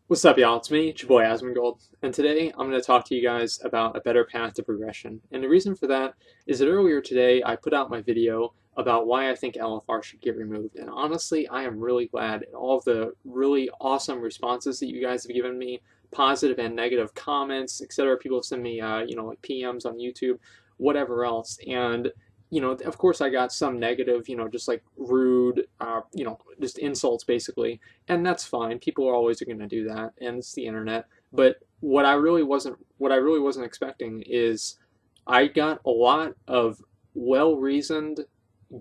What's up, y'all? It's me, it's your boy Asmongold, and today I'm going to talk to you guys about a better path to progression. And the reason for that is that earlier today I put out my video about why I think LFR should get removed. And honestly, I am really glad at all of the really awesome responses that you guys have given me, positive and negative comments, etc. People have sent me, like PMs on YouTube, whatever else. And of course, I got some negative, just like rude, just insults basically, and that's fine. People are always going to do that, and it's the internet. But what I really wasn't expecting is I got a lot of well-reasoned,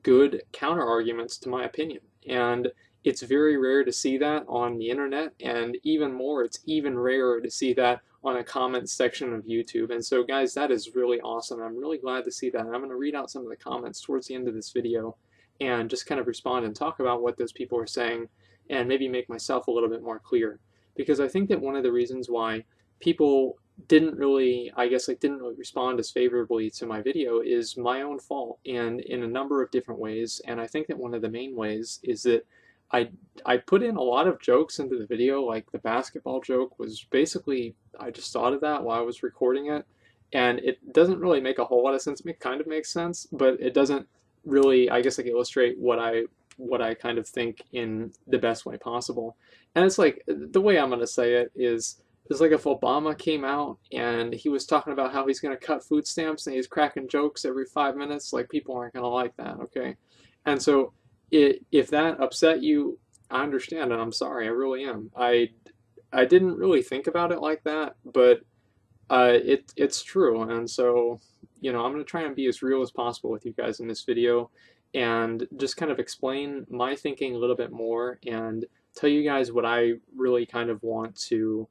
good counter arguments to my opinion, and it's very rare to see that on the internet, and even more, it's even rarer to see that on a comment section of YouTube. And so, guys, that is really awesome. I'm really glad to see that. And I'm going to read out some of the comments towards the end of this video and just kind of respond and talk about what those people are saying and maybe make myself a little bit more clear. Because I think that one of the reasons why people didn't really, didn't really respond as favorably to my video is my own fault, and in a number of different ways. And I think that one of the main ways is that I I put in a lot of jokes into the video. Like the basketball joke was basically, I just thought of that while I was recording it, and it doesn't really make a whole lot of sense. It kind of makes sense, but it doesn't really, illustrate what I kind of think in the best way possible. And it's like the way I'm gonna say it is like if Obama came out and he was talking about how he's gonna cut food stamps and he's cracking jokes every 5 minutes, like people aren't gonna like that, okay? And so if that upset you, I understand, and I'm sorry, I really am. I didn't really think about it like that, but it's true, and so I'm gonna try and be as real as possible with you guys in this video, and just kind of explain my thinking a little bit more, and tell you guys what I really kind of want to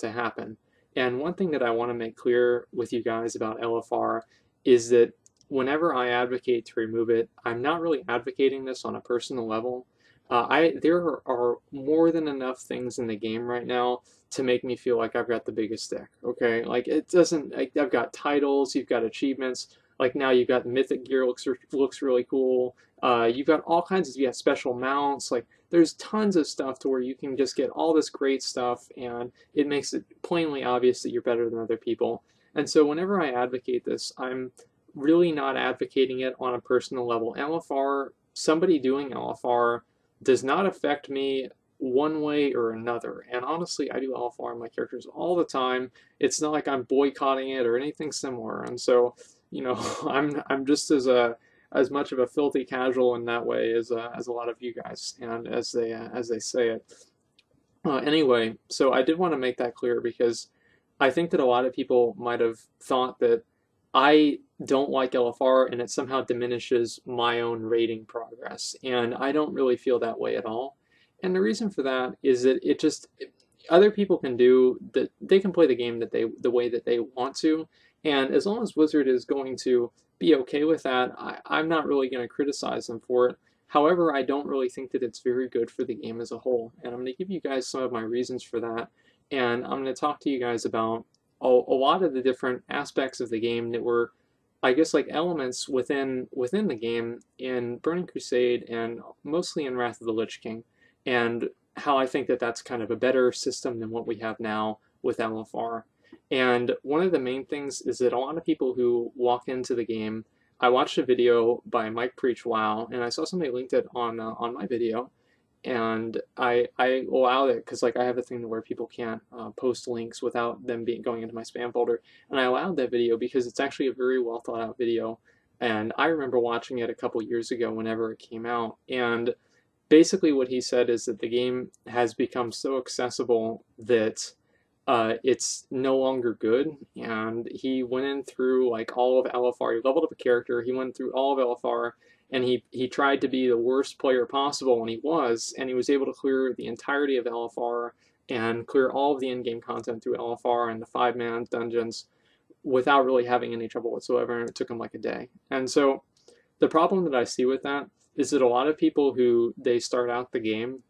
happen. And one thing that I want to make clear with you guys about LFR is that whenever I advocate to remove it, I'm not really advocating this on a personal level. There are more than enough things in the game right now to make me feel like I've got the biggest stick. Okay, like it doesn't. Like, I've got titles, you've got achievements. Like now you've got mythic gear looks really cool. You've got all kinds of, you got special mounts. Like there's tons of stuff to where you can just get all this great stuff, and it makes it plainly obvious that you're better than other people. And so whenever I advocate this, I'm really not advocating it on a personal level. LFR, somebody doing LFR does not affect me one way or another. And honestly, I do LFR on my characters all the time. It's not like I'm boycotting it or anything similar. And so, I'm just as much of a filthy casual in that way as a lot of you guys, and as they say it. Anyway, so I did want to make that clear because I think that a lot of people might have thought that I don't like LFR and it somehow diminishes my own rating progress. And I don't really feel that way at all. And the reason for that is that other people can do that, they can play the game the way that they want to. And as long as Blizzard is going to be okay with that, I'm not really going to criticize them for it. However, I don't really think that it's very good for the game as a whole. And I'm going to give you guys some of my reasons for that. And I'm going to talk to you guys about a lot of the different aspects of the game that were, like elements within the game in Burning Crusade and mostly in Wrath of the Lich King, and how I think that that's kind of a better system than what we have now with LFR. And one of the main things is that a lot of people who walk into the game, I watched a video by Mike Preach WoW, and I saw somebody linked it on my video, and I allowed it because like I have a thing where people can't post links without them going into my spam folder, and I allowed that video because it's actually a very well thought out video, and I remember watching it a couple years ago whenever it came out. And basically what he said is that the game has become so accessible that it's no longer good. And he went in through like all of LFR. He leveled up a character. He went through all of LFR, and he tried to be the worst player possible, and he was able to clear the entirety of LFR and clear all of the in-game content through LFR and the 5-man dungeons without really having any trouble whatsoever, and it took him like a day. And so the problem that I see with that is that a lot of people who they start out the game,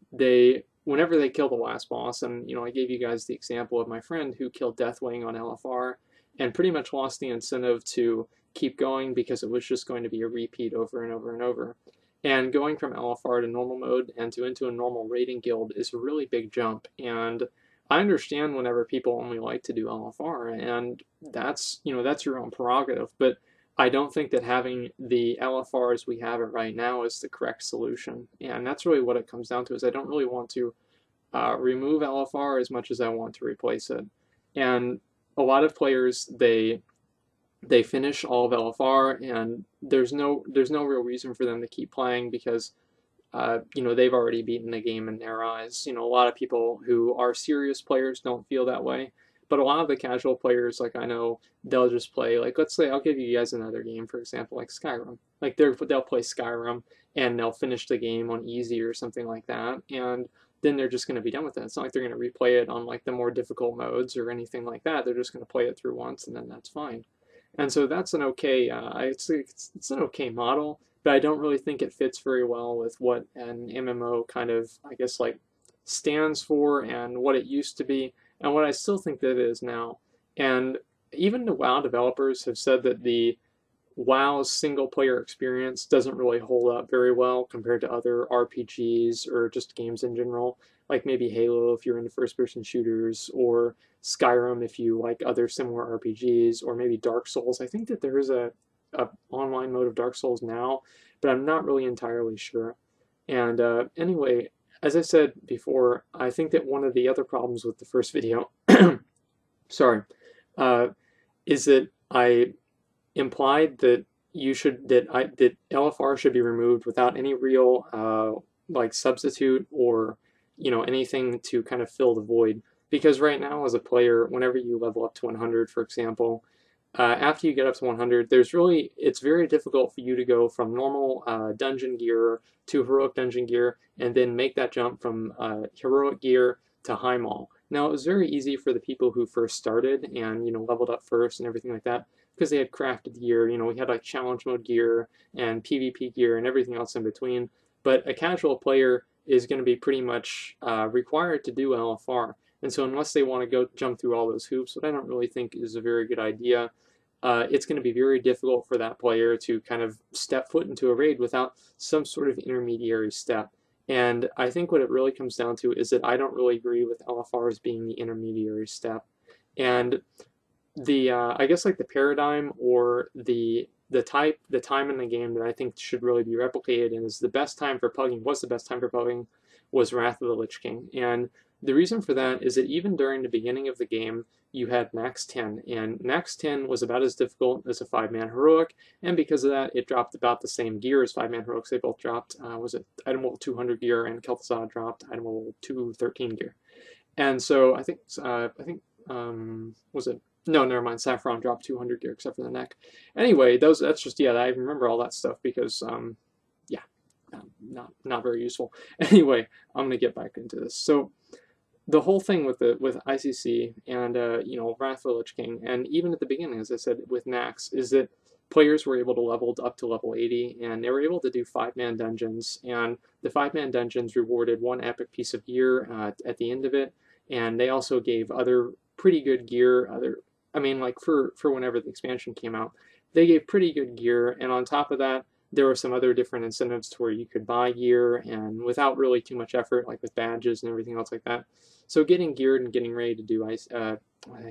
whenever they kill the last boss, and I gave you guys the example of my friend who killed Deathwing on LFR and pretty much lost the incentive to keep going because it was just going to be a repeat over and over and over. And going from LFR to normal mode and into a normal raiding guild is a really big jump. And I understand whenever people only like to do LFR, and that's, that's your own prerogative, but I don't think that having the LFR as we have it right now is the correct solution. And that's really what it comes down to, is I don't really want to remove LFR as much as I want to replace it. And a lot of players, they finish all of LFR, and there's no real reason for them to keep playing because they've already beaten the game in their eyes. A lot of people who are serious players don't feel that way, but a lot of the casual players, like I know, they'll just play, like, let's say I'll give you guys another game, for example, like Skyrim. Like they'll play Skyrim and they'll finish the game on easy or something like that, and then they're just going to be done with it. It's not like they're going to replay it on like the more difficult modes or anything like that. They're just going to play it through once and then that's fine. And so that's an okay, it's an okay model, but I don't really think it fits very well with what an MMO kind of, I guess, like stands for and what it used to be and what I still think that it is now. And even the WoW developers have said that the WoW's single player experience doesn't really hold up very well compared to other RPGs or just games in general, like maybe Halo if you're into first person shooters, or Skyrim if you like other similar RPGs, or maybe Dark Souls. I think that there is a online mode of Dark Souls now, but I'm not really entirely sure. And anyway, as I said before, I think that one of the other problems with the first video, sorry, uh, is that I implied that that LFR should be removed without any real like substitute or anything to kind of fill the void. Because right now, as a player, whenever you level up to 100, for example, after you get up to 100, it's very difficult for you to go from normal dungeon gear to heroic dungeon gear and then make that jump from heroic gear to high maul. Now, it was very easy for the people who first started and leveled up first and everything like that, because they had crafted gear. We had like challenge mode gear and PvP gear and everything else in between. But a casual player is going to be pretty much required to do LFR. And so unless they want to go jump through all those hoops, what I don't really think is a very good idea, it's going to be very difficult for that player to kind of step foot into a raid without some sort of intermediary step. And I think what it really comes down to is that I don't really agree with LFR as being the intermediary step. And the I guess like the paradigm or the time in the game that I think should really be replicated and is the best time for pugging, was Wrath of the Lich King. And the reason for that is that even during the beginning of the game, you had max 10, and max 10 was about as difficult as a 5-man heroic, and because of that, it dropped about the same gear as 5-man heroics. They both dropped, was it item level 200 gear, and Kel'Thuzad dropped item level 213 gear. And so I think, was it? No, never mind. Saffron dropped 200 gear except for the neck. Anyway, that's just, yeah, I remember all that stuff because, yeah, not very useful. Anyway, I'm gonna get back into this. So the whole thing with ICC and Wrath of the Lich King, and even at the beginning, as I said, with Nax, is that players were able to level up to level 80, and they were able to do 5-man dungeons, and the 5-man dungeons rewarded one epic piece of gear at the end of it, and they also gave other pretty good gear. I mean, like for whenever the expansion came out, they gave pretty good gear, and on top of that, there were some other different incentives to where you could buy gear and without really too much effort, like with badges and everything else like that. So getting geared and getting ready to do I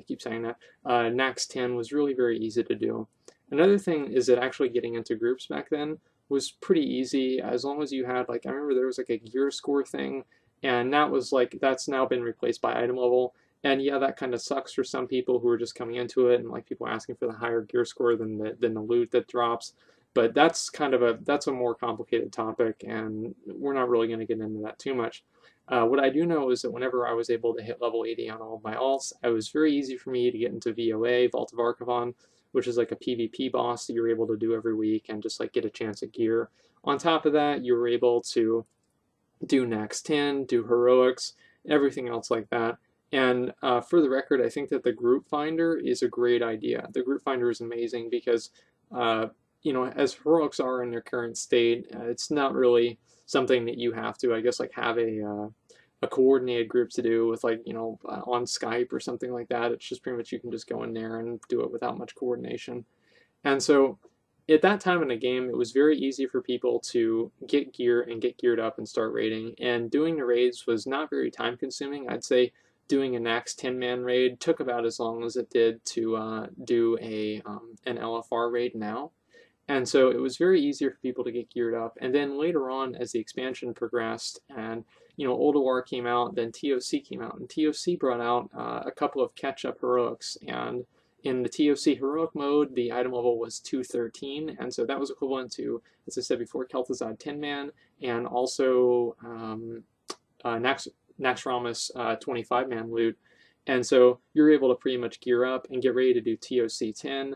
keep saying that, Nax 10 was really very easy to do. Another thing is that actually getting into groups back then was pretty easy, as long as you had, like, I remember there was like a gear score thing, and that's now been replaced by item level. And yeah, that kind of sucks for some people who are just coming into it, and like people are asking for the higher gear score than the loot that drops. But that's a more complicated topic, and we're not really going to get into that too much. What I do know is that whenever I was able to hit level 80 on all of my alts, it was very easy for me to get into VOA, Vault of Archivon, which is like a PvP boss that you're able to do every week and just like get a chance at gear. On top of that, you were able to do Nax 10, do heroics, everything else like that. And for the record, I think that the group finder is a great idea. The group finder is amazing because as heroics are in their current state, it's not really something that you have to, I guess, like have a coordinated group to do with, like, on Skype or something like that. It's just pretty much you can just go in there and do it without much coordination. And so at that time in the game, it was very easy for people to get gear and get geared up and start raiding. And doing the raids was not very time consuming. I'd say doing a Nax 10-man raid took about as long as it did to do an LFR raid now. And so it was very easier for people to get geared up. And then later on, as the expansion progressed and Ulduar came out, then TOC came out, and TOC brought out a couple of catch-up heroics. And in the TOC heroic mode, the item level was 213, and so that was equivalent to, as I said before, Kel'Thuzad 10-man, and also Naxxramas 25-man loot. And so you're able to pretty much gear up and get ready to do TOC 10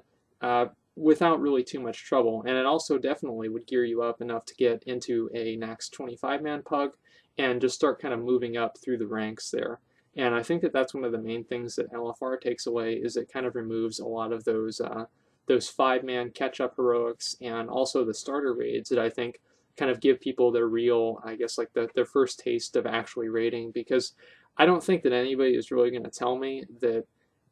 without really too much trouble. And it also definitely would gear you up enough to get into a Nax 25-man pug and just start kind of moving up through the ranks there. And I think that that's one of the main things that LFR takes away, is it kind of removes a lot of those 5-man catch-up heroics and also the starter raids that I think kind of give people their real, I guess, like their first taste of actually raiding, because I don't think that anybody is really going to tell me that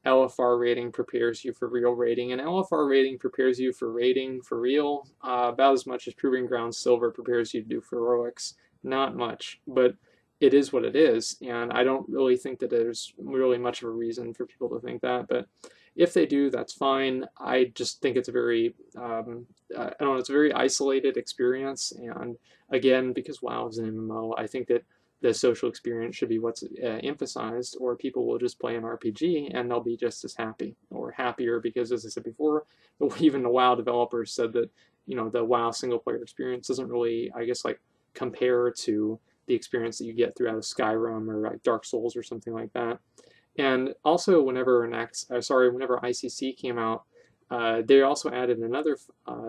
LFR raiding prepares you for real raiding, and LFR raiding prepares you for raiding for real about as much as Proving Ground Silver prepares you to do for heroics. Not much, but it is what it is, and I don't really think that there's really much of a reason for people to think that, but if they do, that's fine. I just think it's a very, I don't know, it's a very isolated experience, and again, because WoW is an MMO, I think that the social experience should be what's emphasized, or people will just play an RPG and they'll be just as happy or happier, because, as I said before, even the WoW developers said that the WoW single player experience doesn't really, I guess, like compare to the experience that you get throughout Skyrim or like Dark Souls or something like that. And also, whenever ICC came out, they also added another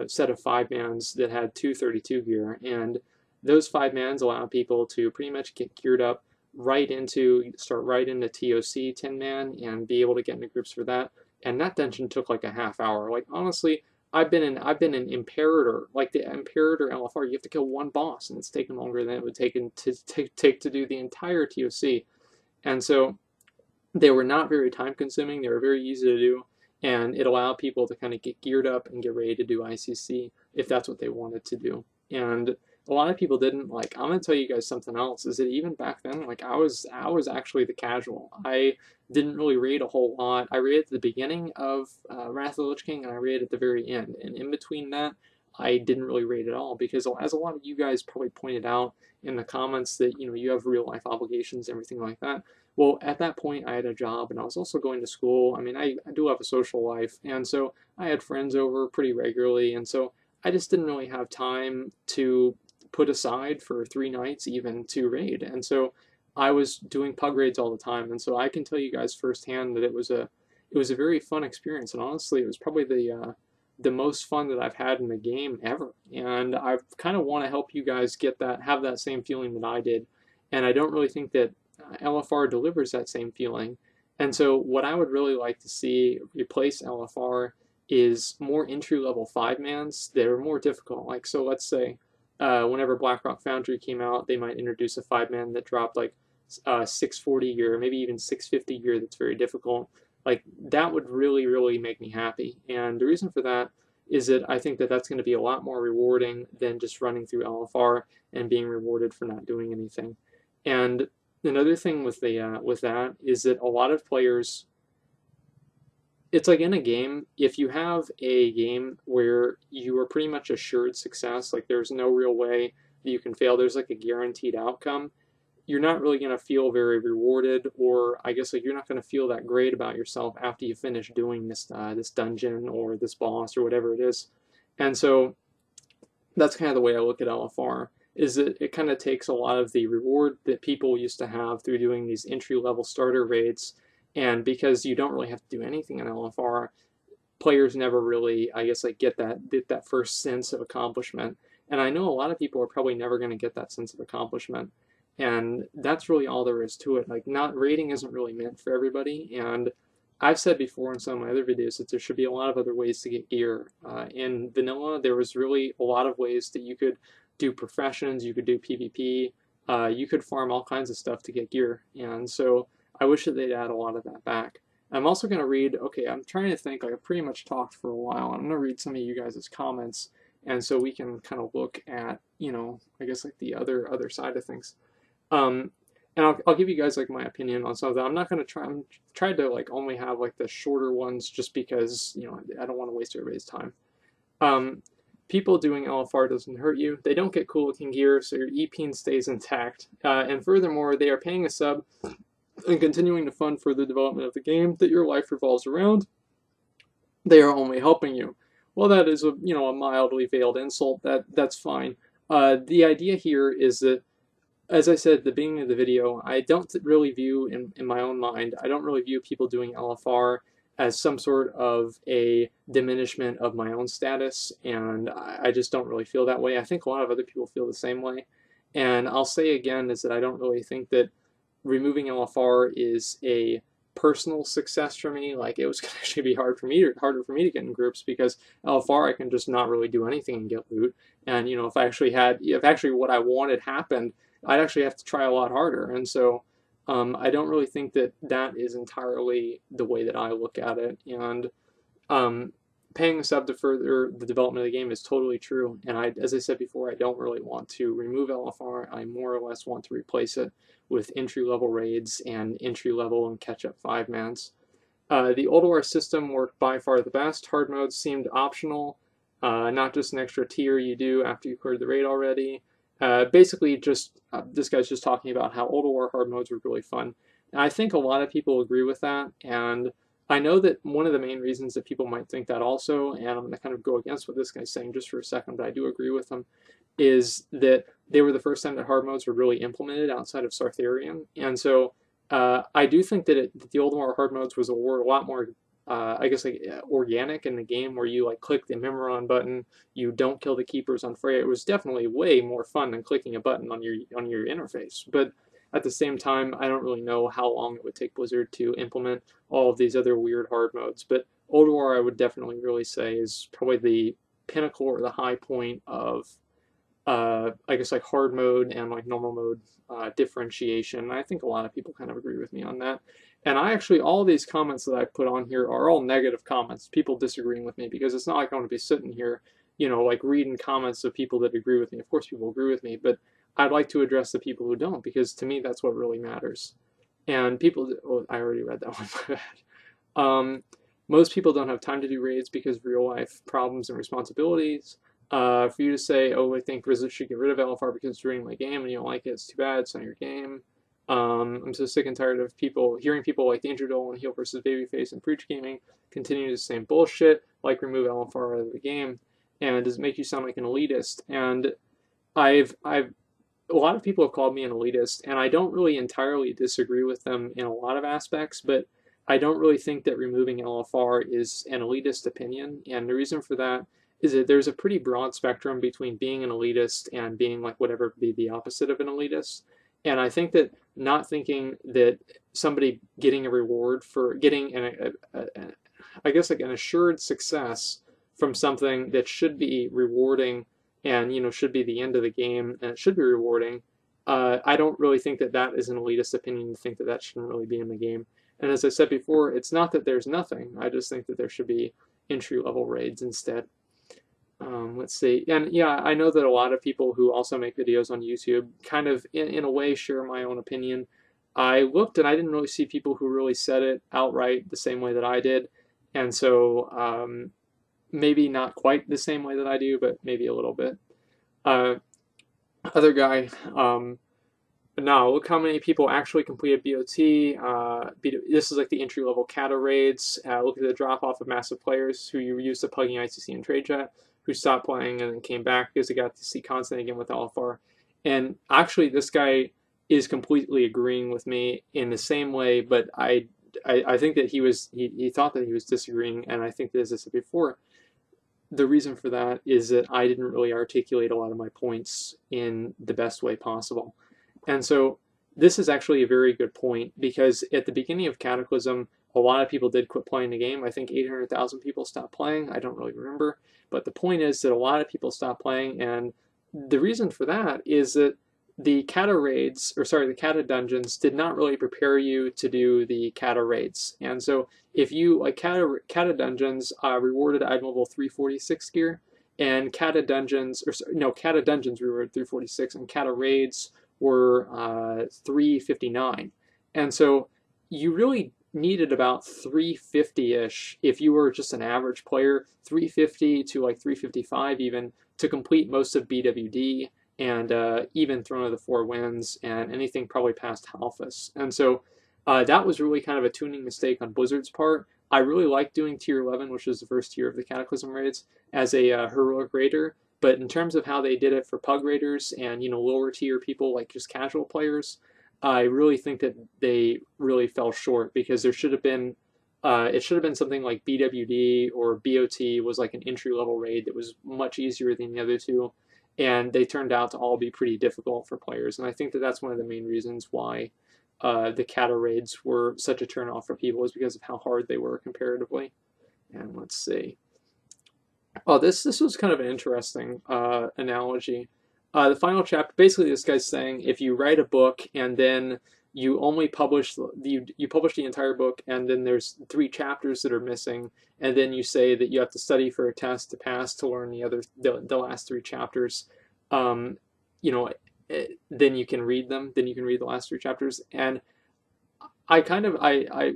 set of 5-mans that had 232 gear, and those 5-mans allow people to pretty much get geared up start right into TOC 10-man and be able to get into groups for that. And that dungeon took like a half hour. Like, honestly, I've been in Imperator, like the Imperator LFR. You have to kill one boss, and it's taken longer than it would take to do the entire TOC. And so they were not very time consuming. They were very easy to do, and it allowed people to kind of get geared up and get ready to do ICC if that's what they wanted to do. And a lot of people didn't. Like, I'm gonna tell you guys something else, is that even back then, like, I was actually the casual. I didn't really raid a whole lot. I raided at the beginning of Wrath of the Lich King, and I raided at the very end, and in between that I didn't really raid at all, because as a lot of you guys probably pointed out in the comments that you have real life obligations and everything like that. Well, at that point I had a job, and I was also going to school. I mean, I do have a social life, and so I had friends over pretty regularly, and so I just didn't really have time to put aside for 3 nights even to raid. And so I was doing pug raids all the time, and so I can tell you guys firsthand that it was a very fun experience, and honestly it was probably the most fun that I've had in the game ever. And I kind of want to help you guys have that same feeling that I did, and I don't really think that LFR delivers that same feeling. And so what I would really like to see replace LFR is more entry-level 5-mans that are more difficult. Like, so let's say whenever Blackrock Foundry came out, they might introduce a 5-man that dropped like 640 gear, maybe even 650 gear that's very difficult. Like, that would really, really make me happy. And the reason for that is that I think that that's going to be a lot more rewarding than just running through LFR and being rewarded for not doing anything. And another thing with that is that a lot of players, it's like in a game, if you have a game where you are pretty much assured success, like there's no real way that you can fail, there's like a guaranteed outcome, you're not really going to feel very rewarded, or I guess like you're not going to feel that great about yourself after you finish doing this dungeon or this boss or whatever it is. And so that's kind of the way I look at LFR, is that it kind of takes a lot of the reward that people used to have through doing these entry-level starter raids, and because you don't really have to do anything in LFR, players never really, I guess, like get that first sense of accomplishment. And I know a lot of people are probably never going to get that sense of accomplishment. And that's really all there is to it. Like, not raiding isn't really meant for everybody. And I've said before in some of my other videos that there should be a lot of other ways to get gear. In vanilla, there was really a lot of ways that you could do professions, you could do PvP, you could farm all kinds of stuff to get gear. And so I wish that they'd add a lot of that back. I'm also going to read, okay, I'm trying to think, like, I've pretty much talked for a while. I'm going to read some of you guys' comments, and so we can kind of look at, I guess, like the other side of things. and I'll give you guys like my opinion on some of that. I'm not gonna try to like only have like the shorter ones just because I don't want to waste everybody's time. Um, People doing LFR doesn't hurt you. They don't get cool looking gear, so your EPN stays intact. And furthermore, they are paying a sub and continuing to fund further development of the game that your life revolves around. They are only helping you. Well, that is a mildly veiled insult. That's fine. The idea here is that, as I said at the beginning of the video, I don't really view, in my own mind, I don't really view people doing LFR as some sort of a diminishment of my own status, and I just don't really feel that way. I think a lot of other people feel the same way. And I'll say again is that I don't really think that removing LFR is a personal success for me. Like, it was going to actually be harder for me to get in groups, because LFR I can just not really do anything and get loot. And if actually what I wanted happened, I'd actually have to try a lot harder. And so I don't really think that that is entirely the way that I look at it. And paying a sub to further the development of the game is totally true. And as I said before, I don't really want to remove LFR. I more or less want to replace it with entry-level raids and entry-level and catch-up 5-mans. The Old War system worked by far the best. Hard modes seemed optional, not just an extra tier you do after you cleared the raid already. Basically, this guy's just talking about how Old War hard modes were really fun. And I think a lot of people agree with that, and I know that one of the main reasons that people might think that also, and I'm going to kind of go against what this guy's saying just for a second, but I do agree with him, is that they were the first time that hard modes were really implemented outside of Sartharian. And so I do think that the Old War hard modes were a lot more, I guess, like organic in the game, where you like click the Mimiron button, you don't kill the keepers on Freya. It was definitely way more fun than clicking a button on your interface. But at the same time, I don't really know how long it would take Blizzard to implement all of these other weird hard modes. But Old War, I would definitely really say, is probably the pinnacle or the high point of, I guess, like hard mode and like normal mode differentiation. And I think a lot of people kind of agree with me on that. And all of these comments that I put on here are all negative comments, people disagreeing with me, because it's not like I'm going to be sitting here, like reading comments of people that agree with me. Of course, people agree with me, but I'd like to address the people who don't, because to me, that's what really matters. And I already read that one, my bad. Most people don't have time to do raids because of real life problems and responsibilities. For you to say, oh, I think Blizzard should get rid of LFR because it's ruining my game and you don't like it, it's too bad, it's not your game. I'm so sick and tired of hearing people like Danger Dole and Heel vs. Babyface and Preach Gaming continue the same bullshit, like remove LFR out of the game, and does it make you sound like an elitist? And a lot of people have called me an elitist, and I don't really entirely disagree with them in a lot of aspects, but I don't really think that removing LFR is an elitist opinion, and the reason for that is that there's a pretty broad spectrum between being an elitist and being like whatever would be the opposite of an elitist. And I think that not thinking that somebody getting a reward for getting I guess like an assured success from something that should be rewarding and should be the end of the game and it should be rewarding, I don't really think that that is an elitist opinion to think that that shouldn't really be in the game. And as I said before, it's not that there's nothing. I just think that there should be entry-level raids instead. Let's see. And yeah, I know that a lot of people who also make videos on YouTube kind of, in a way, share my own opinion. I looked and I didn't really see people who really said it outright the same way that I did. And so maybe not quite the same way that I do, but maybe a little bit. Other guy, no, look how many people actually completed BOT. This is like the entry-level Kata raids. Look at the drop-off of massive players who you used to plugging ICC and trade chat, who stopped playing and then came back because they got to see content again with LFR. And actually, this guy is completely agreeing with me in the same way, but I think that he thought that he was disagreeing, and I think that, as I said before, the reason for that is that I didn't really articulate a lot of my points in the best way possible. And so this is actually a very good point, because at the beginning of Cataclysm, a lot of people did quit playing the game. I think 800,000 people stopped playing. I don't really remember. But the point is that a lot of people stopped playing, and the reason for that is that the Kata raids, or sorry, the Kata dungeons did not really prepare you to do the Kata raids. And so if you, like Kata dungeons rewarded item level 346 gear, and Kata dungeons rewarded 346, and Kata raids were 359. And so you really needed about 350-ish if you were just an average player, 350 to like 355 even, to complete most of BWD and even Throne of the Four Winds and anything probably past Halphus. And so that was really kind of a tuning mistake on Blizzard's part. I really like doing tier 11, which is the first tier of the Cataclysm raids, as a heroic raider. But in terms of how they did it for pug raiders and lower tier people like just casual players, I really think that they really fell short, because there should have been it should have been something like BWD or BOT was like an entry level raid that was much easier than the other two, and they turned out to all be pretty difficult for players. And I think that that's one of the main reasons why the Kata raids were such a turnoff for people, is because of how hard they were comparatively. And let's see. Oh, this was kind of an interesting analogy. The final chapter, basically, this guy's saying if you write a book and then you only publish you publish the entire book, and then there's 3 chapters that are missing, and then you say that you have to study for a test to pass to learn the last 3 chapters, then you can read them. Then you can read the last 3 chapters. And I kind of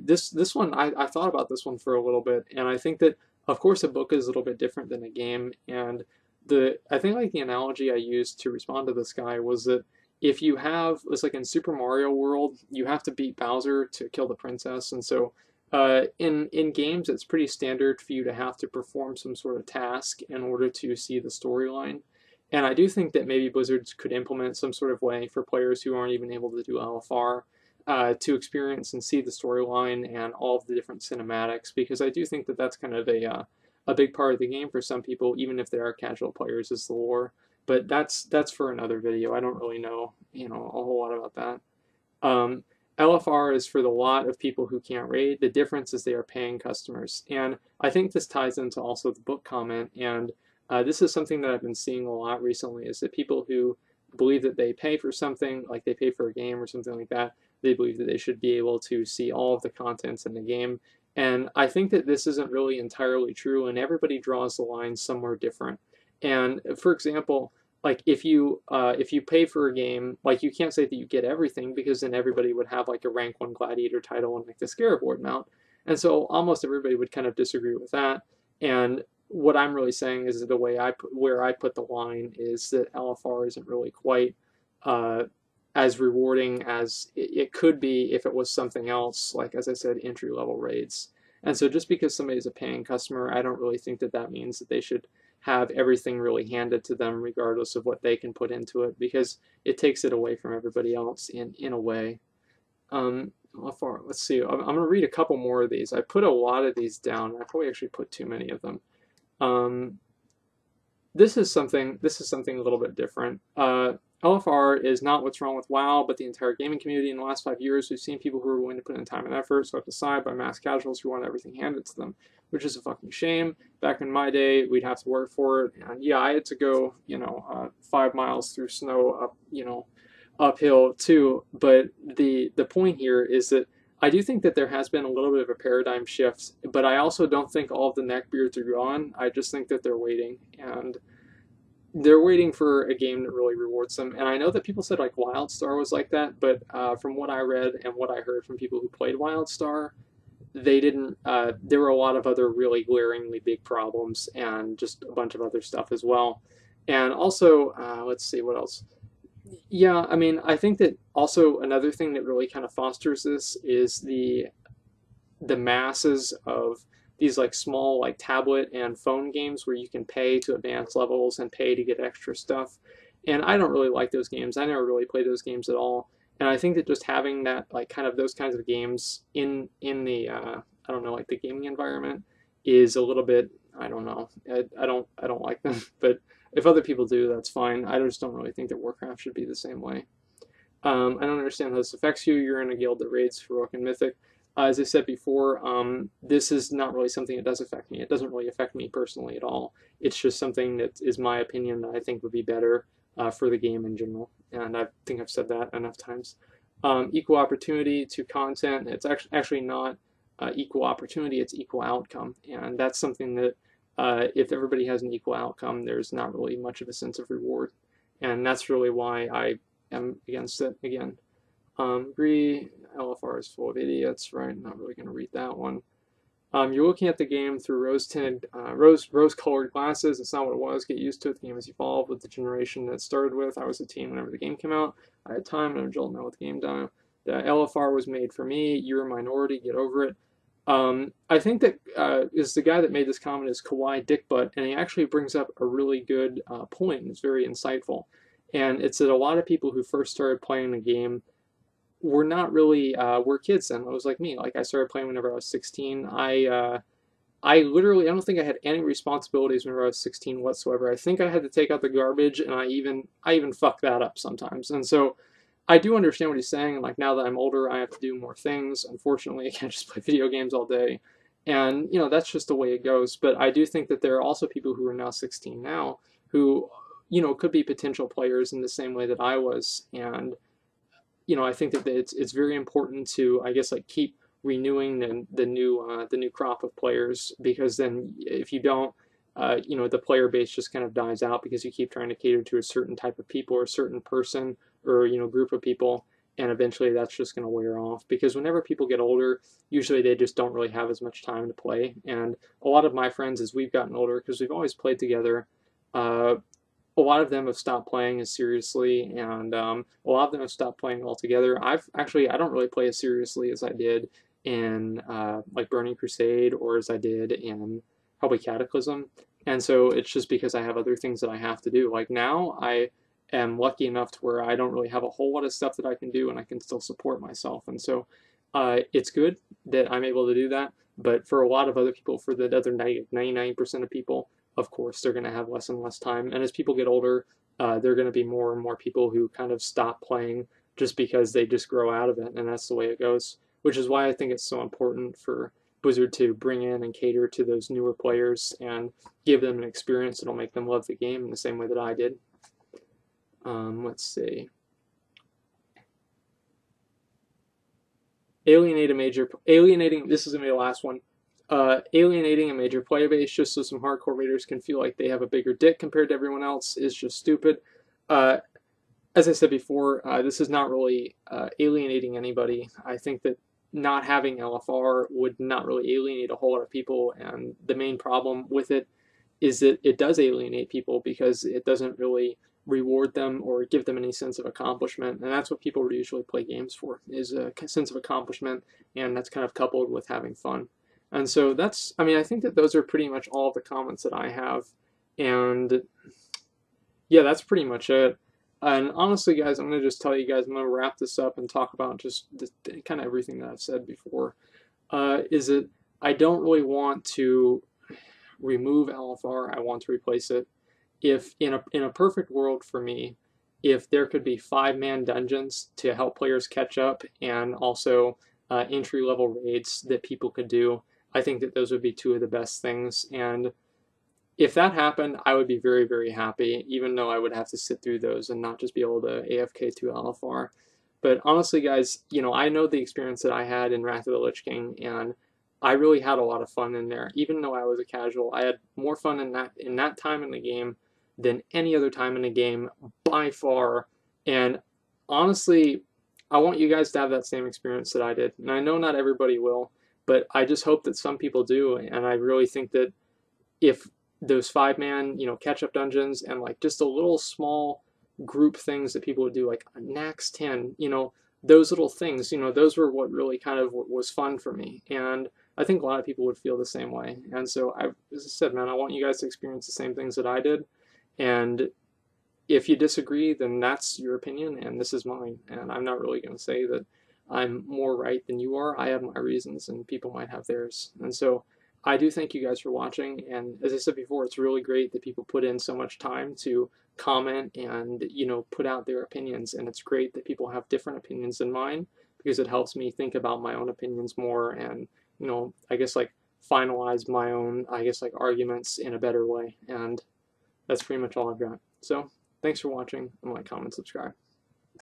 this one I thought about this one for a little bit, and I think that of course a book is a little bit different than a game. And I think like the analogy I used to respond to this guy was that if you have, it's like in Super Mario World, you have to beat Bowser to kill the princess, and so in games it's pretty standard for you to have to perform some sort of task in order to see the storyline. And I do think that maybe Blizzards could implement some sort of way for players who aren't even able to do LFR to experience and see the storyline and all of the different cinematics, because I do think that that's kind of a big part of the game for some people, even if they are casual players, is the lore. But that's for another video. I don't really know a whole lot about that. LFR is for the lot of people who can't raid. The difference is they are paying customers, and I think this ties into also the book comment. And this is something that I've been seeing a lot recently, is that people who believe that they pay for something, like they pay for a game or something like that, they believe that they should be able to see all of the contents in the game. And I think that this isn't really entirely true, and everybody draws the line somewhere different. And for example, like if you pay for a game, like you can't say that you get everything, because then everybody would have like a rank 1 gladiator title and like the Scarab Ward mount. And so almost everybody would kind of disagree with that. And what I'm really saying is that the way where I put the line is that LFR isn't really quite as rewarding as it could be if it was something else, like, as I said, entry-level raids. And so just because somebody's a paying customer, I don't really think that that means that they should have everything really handed to them regardless of what they can put into it, because it takes it away from everybody else in a way. Let's see, I'm going to read a couple more of these. I put a lot of these down. I probably actually put too many of them. This is something a little bit different. LFR is not what's wrong with WoW, but the entire gaming community. In the last 5 years, we've seen people who are willing to put in time and effort swept aside by mass casuals who want everything handed to them, which is a fucking shame. Back in my day, we'd have to work for it, and yeah, I had to go, 5 miles through snow up, uphill too. But the point here is that I do think that there has been a little bit of a paradigm shift, but I also don't think all of the neckbeards are gone. I just think that they're waiting, and they're waiting for a game that really rewards them. And I know that people said like WildStar was like that, but from what I read and what I heard from people who played WildStar, they didn't. There were a lot of other really glaringly big problems and just a bunch of other stuff as well. And also, let's see what else. Yeah, I mean, I think that also another thing that really kind of fosters this is the masses of these like small like tablet and phone games where you can pay to advance levels and pay to get extra stuff. And I don't really like those games. I never really played those games at all. And I think that just having that like kind of those kinds of games in the I don't know, like the gaming environment is a little bit, I don't know. I don't like them. But if other people do, that's fine. I just don't really think that Warcraft should be the same way. I don't understand how this affects you. You're in a guild that raids Heroic and Mythic. As I said before, this is not really something that does affect me. It doesn't really affect me personally at all. It's just something that is my opinion that I think would be better for the game in general. And I think I've said that enough times. Equal opportunity to content. It's actually not equal opportunity, it's equal outcome. And that's something that if everybody has an equal outcome, there's not really much of a sense of reward. And that's really why am against it again. Agree, LFR is full of idiots, right? Not really going to read that one. You're looking at the game through rose-tinted, rose-colored glasses. It's not what it was. Get used to it. The game has evolved with the generation that it started with. I was a teen whenever the game came out. I had time, and I'm adult now with the game done. The LFR was made for me. You're a minority. Get over it. I think that is the guy that made this comment is Kawhi Dickbutt, and he actually brings up a really good point. It's very insightful, and it's that a lot of people who first started playing the game were not really were kids then. It was like me. Like I started playing whenever I was 16. I literally, I don't think I had any responsibilities whenever I was 16 whatsoever. I think I had to take out the garbage, and I even fucked that up sometimes. And so I do understand what he's saying. Like now that I'm older, I have to do more things. Unfortunately, I can't just play video games all day. And, you know, that's just the way it goes. But I do think that there are also people who are now 16 now who, you know, could be potential players in the same way that I was. And, you know, I think that it's very important to, I guess, like keep renewing the new crop of players, because then if you don't, you know, the player base just kind of dies out because you keep trying to cater to a certain type of people or a certain person or, you know, group of people, and eventually that's just going to wear off, because whenever people get older, usually they just don't really have as much time to play. And a lot of my friends, as we've gotten older, because we've always played together, a lot of them have stopped playing as seriously, and a lot of them have stopped playing altogether. I don't really play as seriously as I did in like Burning Crusade, or as I did in probably Cataclysm, and so it's just because I have other things that I have to do. Like now, I am lucky enough to where I don't really have a whole lot of stuff that I can do, and I can still support myself, and so it's good that I'm able to do that. But for a lot of other people, for the other 99% of people, of course, they're going to have less and less time. And as people get older, there are going to be more and more people who kind of stop playing just because they just grow out of it, and that's the way it goes. Which is why I think it's so important for Blizzard to bring in and cater to those newer players and give them an experience that'll make them love the game in the same way that I did. Let's see. Alienating, this is going to be the last one. Alienating a major player base just so some hardcore raiders can feel like they have a bigger dick compared to everyone else is just stupid. As I said before, this is not really alienating anybody. I think that not having LFR would not really alienate a whole lot of people, and the main problem with it is that it does alienate people because it doesn't really reward them or give them any sense of accomplishment, and that's what people usually play games for, is a sense of accomplishment, and that's kind of coupled with having fun. And so that's, I mean, I think that those are pretty much all of the comments that I have, and yeah, that's pretty much it. And honestly, guys, I'm going to just tell you guys, I'm going to wrap this up and talk about just kind of everything that I've said before, is that I don't really want to remove LFR, I want to replace it. If in a perfect world for me, if there could be 5-man dungeons to help players catch up, and also entry-level raids that people could do, I think that those would be two of the best things. And if that happened, I would be very, very happy, even though I would have to sit through those and not just be able to AFK to LFR. But honestly, guys, you know, I know the experience that I had in Wrath of the Lich King, and I really had a lot of fun in there. Even though I was a casual, I had more fun in that time in the game than any other time in the game by far. And honestly, I want you guys to have that same experience that I did. And I know not everybody will, but I just hope that some people do. And I really think that if those 5-man, you know, catch-up dungeons and like just a little small group things that people would do, like a Nax 10, you know, those little things, you know, those were what really kind of was fun for me. And I think a lot of people would feel the same way. And so, as I said, man, I want you guys to experience the same things that I did. And if you disagree, then that's your opinion, and this is mine. And I'm not really going to say that I'm more right than you are. I have my reasons, and people might have theirs. And so I do thank you guys for watching. And as I said before, it's really great that people put in so much time to comment and, you know, put out their opinions. And it's great that people have different opinions than mine, because it helps me think about my own opinions more and, you know, I guess like finalize my own, I guess like arguments in a better way. And that's pretty much all I've got. So thanks for watching, and like, comment, subscribe.